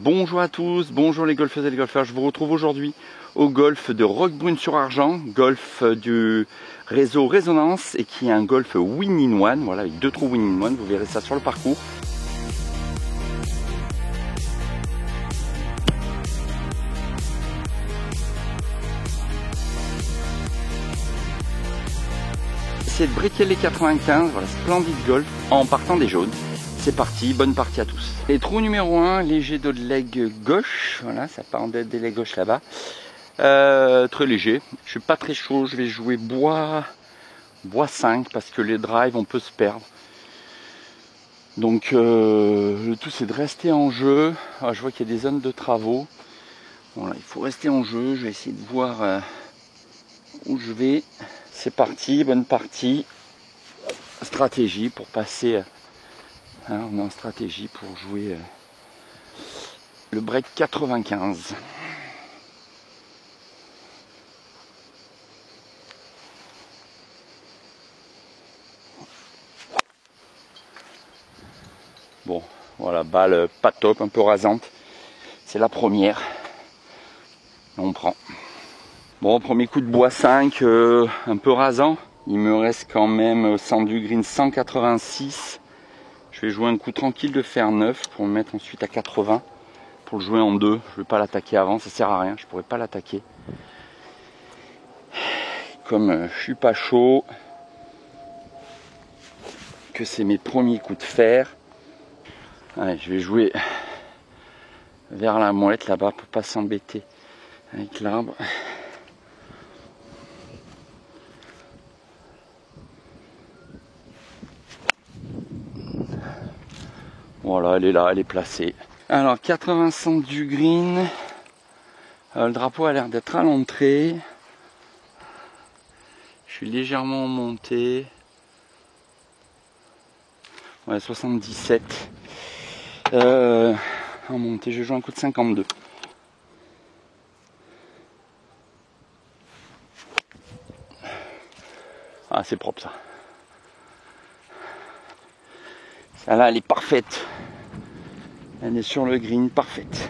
Bonjour à tous, bonjour les golfeuses et les golfeurs. Je vous retrouve aujourd'hui au golf de Roquebrune-sur-Argent, golf du réseau Résonance et qui est un golf win-in-one, voilà, avec 2 trous win-in-one, vous verrez ça sur le parcours. C'est de briquer les 95, voilà, splendide golf en partant des jaunes. C'est parti, bonne partie à tous. Les trous numéro 1, léger de leg gauche, voilà, ça part des legs gauche là-bas. Très léger, je suis pas très chaud, je vais jouer bois 5 parce que les drives on peut se perdre. Donc le tout c'est de rester en jeu. Alors, je vois qu'il y a des zones de travaux. Voilà, il faut rester en jeu, je vais essayer de voir où je vais. C'est parti, bonne partie. Stratégie pour passer. On est en stratégie pour jouer le break 95. Bon, voilà, balle pas top, un peu rasante. C'est la première. On prend. Bon, premier coup de bois 5, un peu rasant. Il me reste quand même au centre du green 186. Je vais jouer un coup tranquille de fer 9 pour me mettre ensuite à 80. Pour le jouer en 2. Je ne vais pas l'attaquer avant, ça sert à rien. Je pourrais pas l'attaquer. Comme je suis pas chaud, que c'est mes premiers coups de fer. Allez, je vais jouer vers la mouette là-bas pour pas s'embêter avec l'arbre. Voilà, elle est là, elle est placée. Alors 80 centres du green. Le drapeau a l'air d'être à l'entrée. Je suis légèrement monté. Ouais, 77. En montée, je joue un coup de 52. Ah, c'est propre ça. Celle-là, elle est parfaite. Elle est sur le green, parfaite.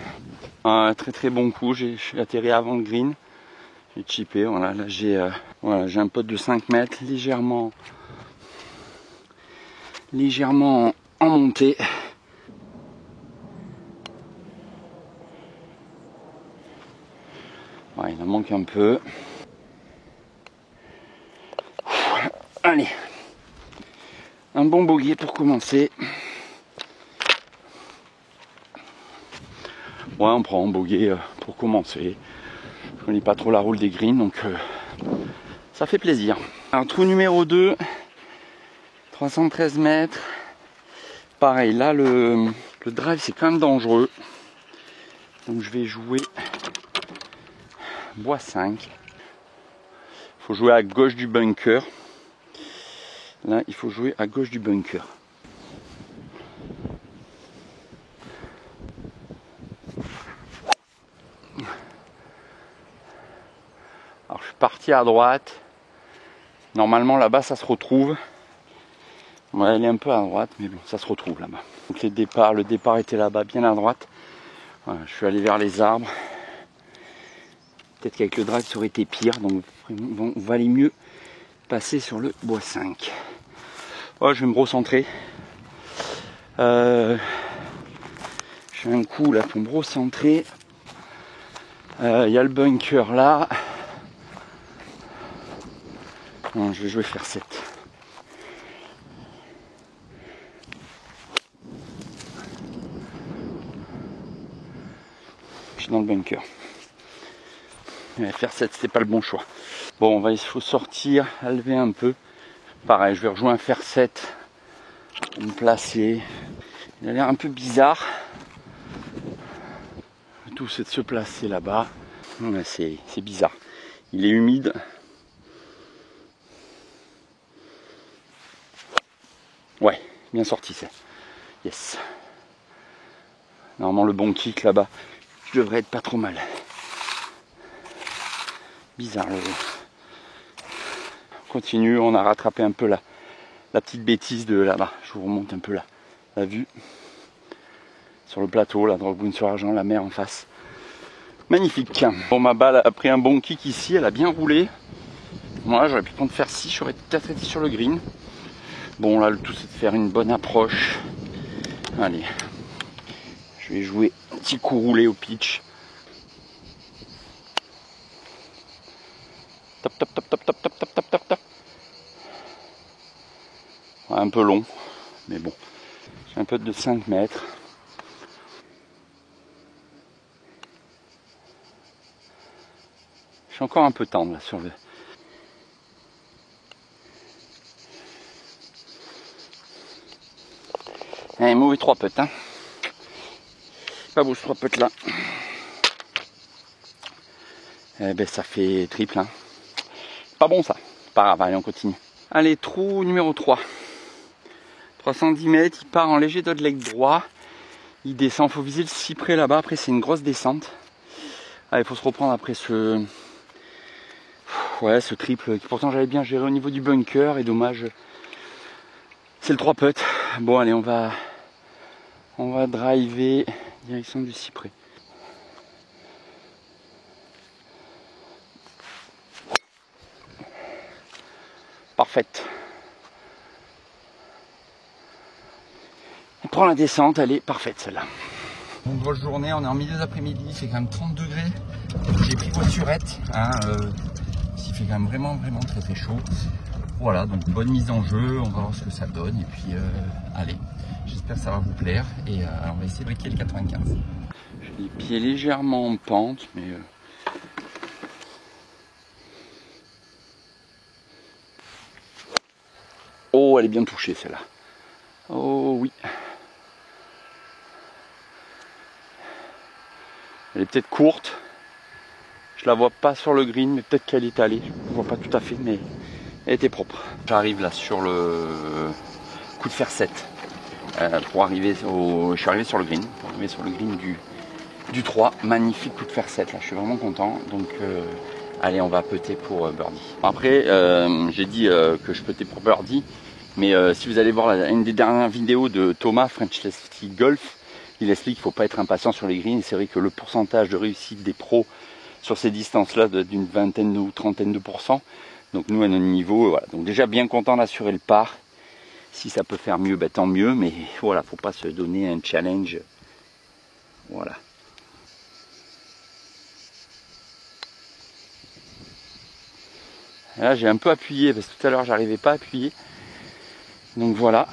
Un très très bon coup. J'ai atterri avant le green. J'ai chippé. Voilà, là j'ai un pot de 5 mètres, légèrement en montée. Ouais, il en manque un peu. Allez, un bon bogey pour commencer. Ouais, on prend un bogey pour commencer. Je connais pas trop la roule des greens, donc ça fait plaisir. Alors, trou numéro 2, 313 mètres. Pareil, là le drive c'est quand même dangereux. Donc je vais jouer bois 5. Il faut jouer à gauche du bunker. Là, il faut jouer à gauche du bunker. Alors je suis parti à droite. Normalement là-bas ça se retrouve. On va aller un peu à droite, mais bon, ça se retrouve là-bas. Donc le départ était là-bas, bien à droite. Voilà, je suis allé vers les arbres. Peut-être qu'avec le drive ça aurait été pire, donc on va aller mieux passer sur le bois 5. Ouais, je vais me recentrer. Je fais un coup là pour me recentrer. Il y a le bunker là. Non, je vais jouer faire 7. Je suis dans le bunker. Faire 7, c'était pas le bon choix. Bon, il faut sortir, lever un peu. Pareil, je vais rejoindre un faire 7. Me placer. Il a l'air un peu bizarre. Le tout, c'est de se placer là-bas. Ouais, c'est bizarre. Il est humide. Ouais, bien sorti ça. Yes. Normalement, le bon kick là-bas, je devrais être pas trop mal. Bizarre. On continue, on a rattrapé un peu la petite bêtise de là-bas. Je vous remonte un peu la vue sur le plateau, là, Droghbroon-sur-Argent, la mer en face. Magnifique. Bon, ma balle a pris un bon kick ici, elle a bien roulé. Moi, j'aurais pu prendre faire 6, j'aurais peut-être été sur le green. Bon, là, le tout, c'est de faire une bonne approche. Allez, je vais jouer un petit coup roulé au pitch. Top, top, top, top, top, top, top, top, top, top. Ouais, un peu long, mais bon. J'ai un peu de 5 mètres. Je suis encore un peu tendre là sur le... Allez, mauvais 3 putts, hein. Pas beau ce 3 putts là. Eh ben ça fait triple, hein. Pas bon ça. Pas grave, allez on continue. Allez, trou numéro 3. 310 mètres, il part en léger dogleg droit. Il descend, faut viser le cyprès là-bas. Après c'est une grosse descente. Allez, faut se reprendre après ce... Ouais, ce triple qui pourtant j'avais bien géré au niveau du bunker. Et dommage, c'est le 3 putts. Bon allez, on va driver direction du cyprès. Parfaite. On prend la descente, elle est parfaite celle-là. Une grosse journée, on est en milieu d'après-midi, il fait quand même 30 degrés. J'ai pris voiturette, hein, il fait quand même vraiment très très chaud. Voilà, donc bonne mise en jeu, on va voir ce que ça donne. Et puis allez, j'espère que ça va vous plaire. Et on va essayer de briquer le 95. J'ai les pieds légèrement en pente, mais... Oh, elle est bien touchée celle-là. Oh oui. Elle est peut-être courte. Je la vois pas sur le green, mais peut-être qu'elle est allée. Je ne vois pas tout à fait, mais elle était propre. J'arrive là sur le coup de fer 7. Pour arriver au... Je suis arrivé sur le green. Pour arriver sur le green du 3. Magnifique coup de fer 7 là. Je suis vraiment content. Donc allez, on va putter pour birdie. Après, j'ai dit que je puttais pour birdie. Mais si vous allez voir une des dernières vidéos de Thomas, French Lefty Golf, il explique qu'il ne faut pas être impatient sur les greens. Et c'est vrai que le pourcentage de réussite des pros sur ces distances-là d'une vingtaine ou trentaine de %. Donc nous, à notre niveau, voilà. Donc déjà bien content d'assurer le par. Si ça peut faire mieux, ben, tant mieux. Mais voilà, faut pas se donner un challenge. Voilà. Et là, j'ai un peu appuyé parce que tout à l'heure, j'arrivais pas à appuyer. Donc voilà.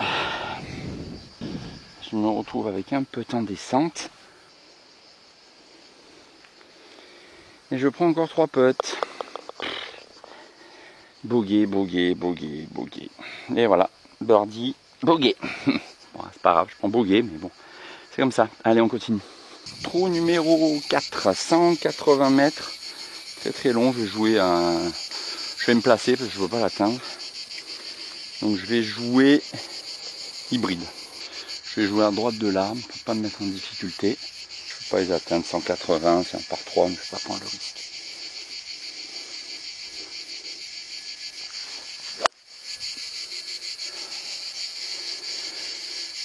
Je me retrouve avec un peu en descente. Et je prends encore 3 putts. Bogey, bogey, bogey, bogey. Et voilà, birdie, bogey. Bon, c'est pas grave, je prends bogey, mais bon, c'est comme ça. Allez, on continue. Trou numéro 4, 180 mètres. Très très long, je vais jouer un... Je vais me placer parce que je ne veux pas l'atteindre. Donc je vais jouer hybride. Je vais jouer à droite de l'arme pour pas me mettre en difficulté. Je ne veux pas les atteindre 180, c'est un par 3, mais je ne vais pas prendre le risque.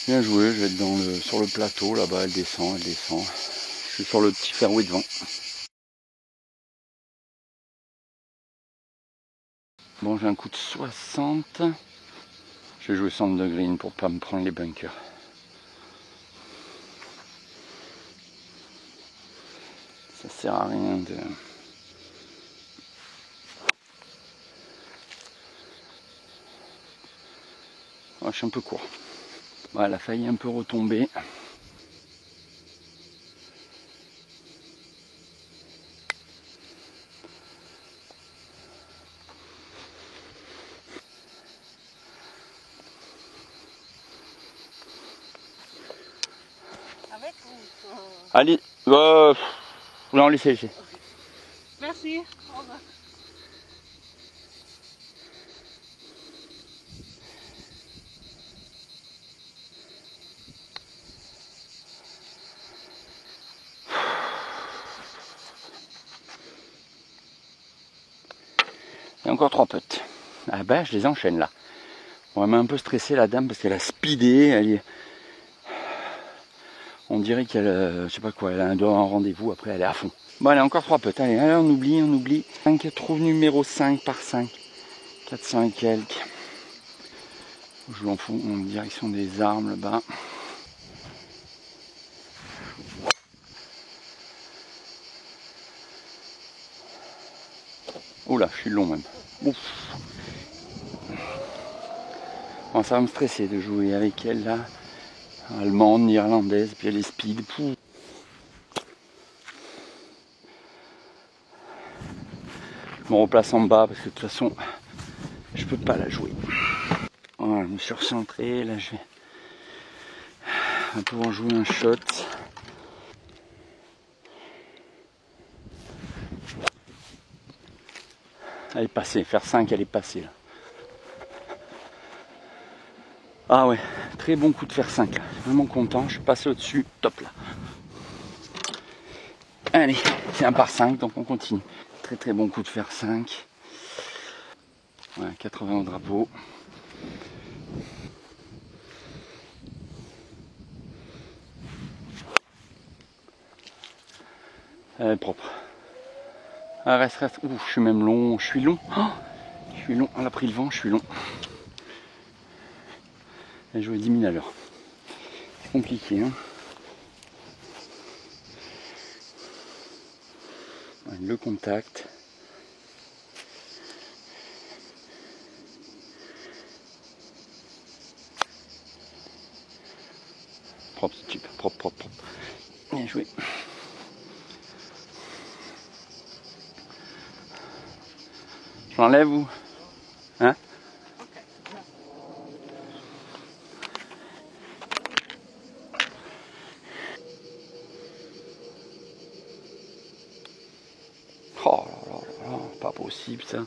Bien joué, je vais être sur le plateau, là-bas, elle descend. Je suis sur le petit fairway devant. Bon, j'ai un coup de 60. Je vais jouer centre de green pour pas me prendre les bunkers. Ça sert à rien de... Oh, je suis un peu court. Bon, elle a failli un peu retomber. Avec ou Allez, non, laissez. Merci. Au revoir. Il y a encore 3 putts. Ah ben, je les enchaîne là. On m'a un peu stressé la dame parce qu'elle a speedé. On dirait qu'elle, je sais pas quoi, elle a un rendez-vous, après elle est à fond. Bon allez, encore 3 potes, allez, on oublie. 5, trou numéro 5 par 5. 400 et quelques. Je joue en direction des armes là-bas. Oh là, je suis long même. Ouf. Bon, ça va me stresser de jouer avec elle là. Allemande, irlandaise, puis elle est speed. Pouh. Je me replace en bas parce que de toute façon, je peux pas la jouer. Voilà, je me suis recentré. Là, je vais pouvoir jouer un shot. Elle est passée, faire 5, elle est passée là. Ah ouais, très bon coup de fer 5 là. Vraiment content, je suis passé au-dessus, top là. Allez, c'est 1 par 5, donc on continue. Très très bon coup de fer 5. Voilà, 80 au drapeau. Elle est propre. Ah, reste. Ouh, je suis même long, je suis long. Oh, je suis long, elle a pris le vent, je suis long. Elle jouait 10 000 à l'heure. C'est compliqué, hein. Ouais, le contact. Propre ce type, propre. Bien joué. Je l'enlève ou hein? Oh là, pas possible ça.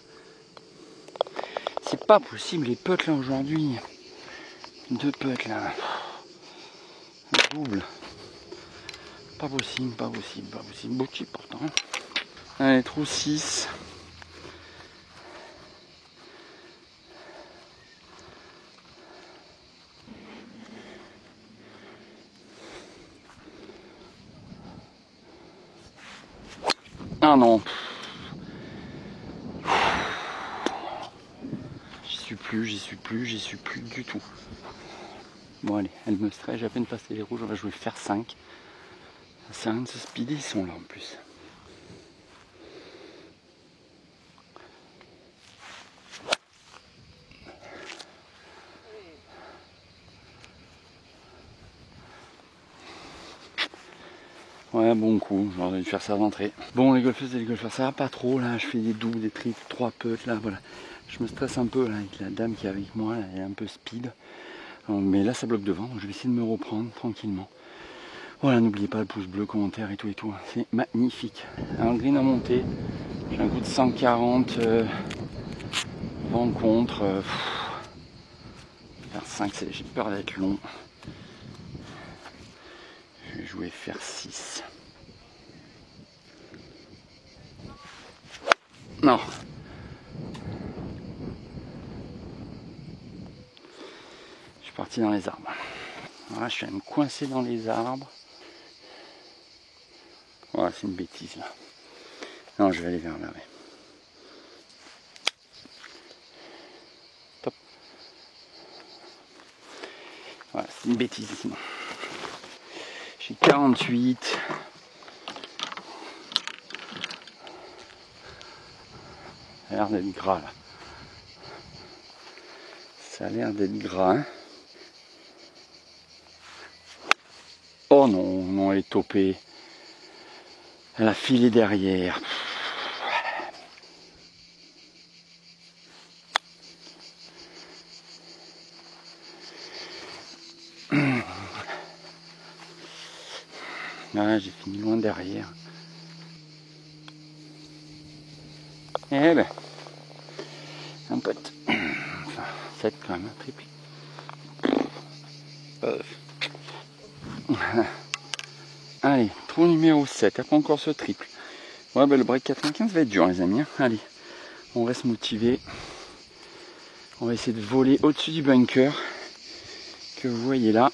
C'est pas possible les putts là aujourd'hui. 2 putts là. Double. Pas possible. Beau type pourtant. Allez, trou 6. Ah non. J'y suis plus du tout. Bon allez, elle me stresse, j'ai à peine passé les rouges, on va jouer fer 5. Ça sert à rien de se speeder, ils sont là en plus. Ouais, bon coup, j'aurais dû faire ça d'entrée. Bon, les golfeuses et les golfeurs, ça va pas trop là, je fais des doubles, des triples, 3 putts là, voilà. Je me stresse un peu là avec la dame qui est avec moi, là, elle est un peu speed. Mais là ça bloque devant, donc je vais essayer de me reprendre tranquillement. Voilà, n'oubliez pas le pouce bleu, commentaire et tout, c'est magnifique. Un green à monter, j'ai un coup de 140, vent contre. Faire 5, j'ai peur d'être long. Je vais jouer faire 6. Non. Je suis parti dans les arbres. Voilà, je suis allé me coincer dans les arbres. Voilà, c'est une bêtise là. Non, je vais aller vers là, ouais. Top. Voilà, c'est une bêtise sinon. J'ai 48. Ça a l'air d'être gras là. Ça a l'air d'être gras. Hein. Oh non, elle est topée. Elle a filé derrière. Ah, j'ai fini loin derrière. Eh ben, un pote. Enfin, 7 quand même, un triple. Allez, trou numéro 7, après encore ce triple. Ouais, bah, le break 95 va être dur les amis. Allez, on reste motivé. On va essayer de voler au-dessus du bunker que vous voyez là.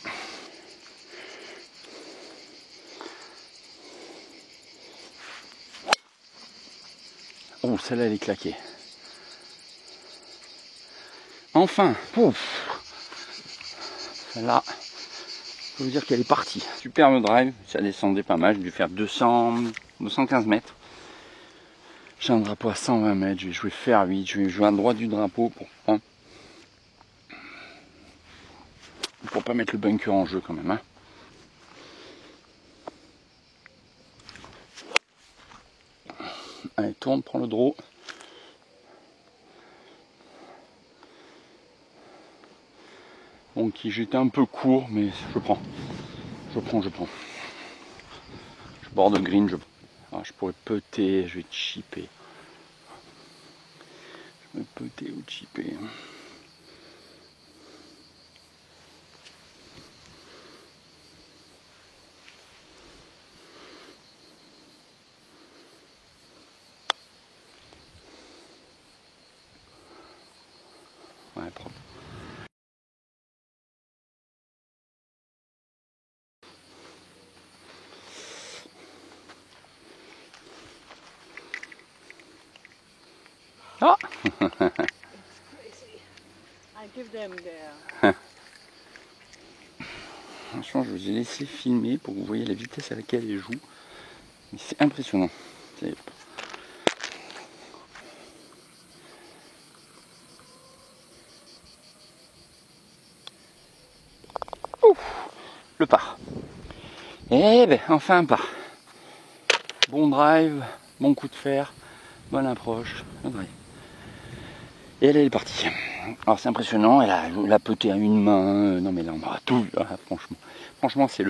Oh, celle-là, elle est claquée. Enfin, pouf. Celle-là, je peux vous dire qu'elle est partie. Superbe drive, ça descendait pas mal. J'ai dû faire 215 mètres. J'ai un drapeau à 120 mètres. Je vais jouer fer 8. Je vais jouer à droite du drapeau pour pas mettre le bunker en jeu quand même. Hein. Allez, tourne, prends le draw. Bon, qui j'étais un peu court, mais je prends. Je borde green, je pourrais putter, je vais chipper. Je vais putter ou chipper. Ouais, propre. Ah I give them their... Franchement, je vous ai laissé filmer pour que vous voyez la vitesse à laquelle elle joue. Mais c'est impressionnant. Ouf, le par. Eh ben, enfin un par. Bon drive, bon coup de fer, bonne approche, le drive. Et elle est partie. Alors c'est impressionnant, elle a peté à une main. Non mais là on aura tout vu, hein, franchement. Franchement c'est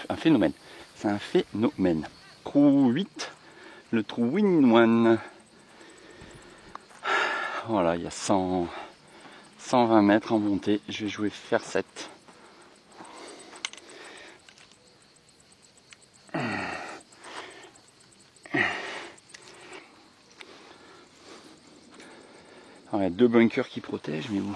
un phénomène. C'est un phénomène. Trou 8, le trou win one. Voilà, il y a 120 mètres en montée. Je vais jouer fer 7. Alors, il y a 2 bunkers qui protègent, mais bon.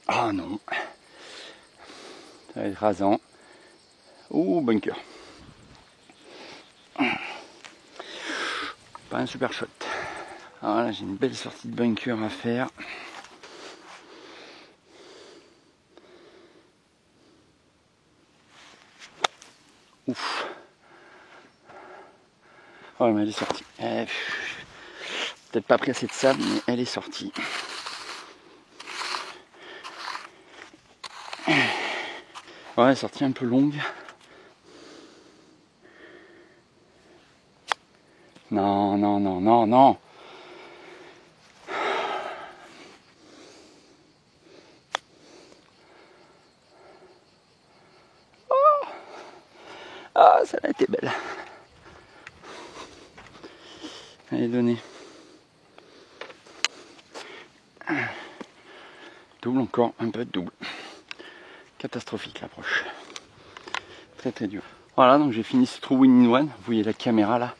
Ah non. Ça va être rasant. Oh, bunker. Pas un super shot. Alors là, j'ai une belle sortie de bunker à faire. Ouf. Oh, mais elle est sortie. Peut-être pas pris assez de sable, mais elle est sortie. Ouais, elle est sortie un peu longue. Non, non, non, non, non. Oh, ah, ça a été belle. Elle est donnée. Double encore, un peu de double. Catastrophique l'approche. Très très dur. Voilà, donc j'ai fini ce trou win in one. Vous voyez la caméra là.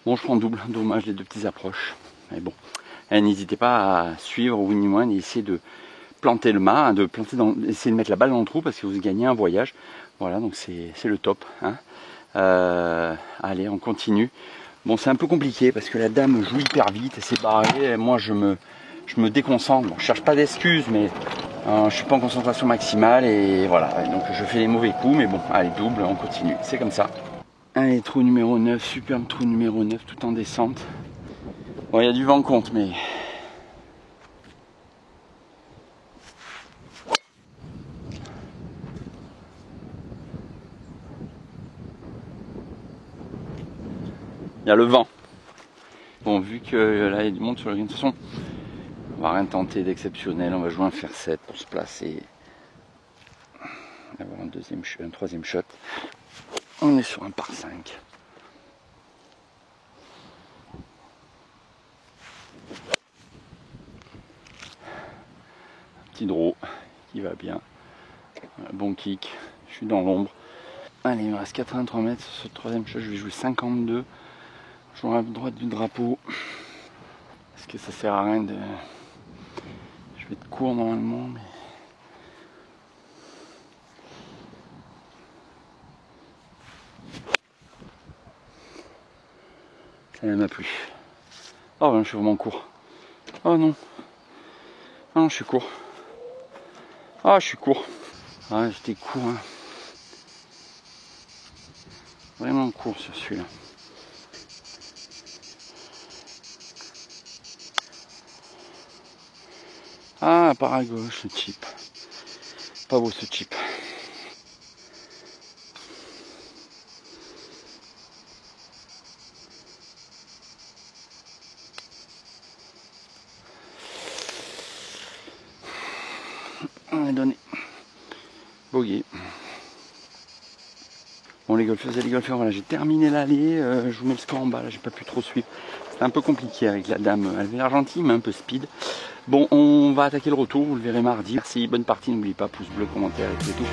Bon, je prends double. Dommage les 2 petites approches. Mais bon, n'hésitez pas à suivre win in one et essayer de planter le mât, essayer de mettre la balle dans le trou parce que vous gagnez un voyage. Voilà, donc c'est le top. Hein. Allez, on continue. Bon, c'est un peu compliqué parce que la dame joue hyper vite et c'est barré. Et moi, je me déconcentre. Bon, je cherche pas d'excuses, mais je suis pas en concentration maximale et voilà. Donc je fais les mauvais coups, mais bon, allez, double, on continue. C'est comme ça. Allez, trou numéro 9, superbe trou numéro 9, tout en descente. Bon, il y a du vent contre, mais... Il y a le vent. Bon, vu que là, il y a du monde sur le green, de toute façon, on va rien tenter d'exceptionnel. On va jouer un fer 7 pour se placer. Avoir un troisième shot. On est sur un par 5. Petit draw qui va bien. Un bon kick. Je suis dans l'ombre. Allez, il me reste 83 mètres sur ce troisième shot. Je vais jouer 52. Je joue à droite du drapeau. Parce que ça sert à rien de... Je vais être court normalement, mais... Elle m'a plu. Oh ben, je suis vraiment court. Oh non. Ah non, je suis court. Ah, je suis court. Ah, j'étais court. Hein. Vraiment court sur celui-là. Ah, par à gauche, le chip. Pas beau ce chip. On est donné. Bogey. Bon les golfeurs, voilà, j'ai terminé l'allée, je vous mets le score en bas, là j'ai pas pu trop suivre. C'était un peu compliqué avec la dame, elle avait l'air gentille mais un peu speed. Bon, on va attaquer le retour, vous le verrez mardi. Merci, bonne partie, n'oubliez pas, pouce bleu, commentaire et tout.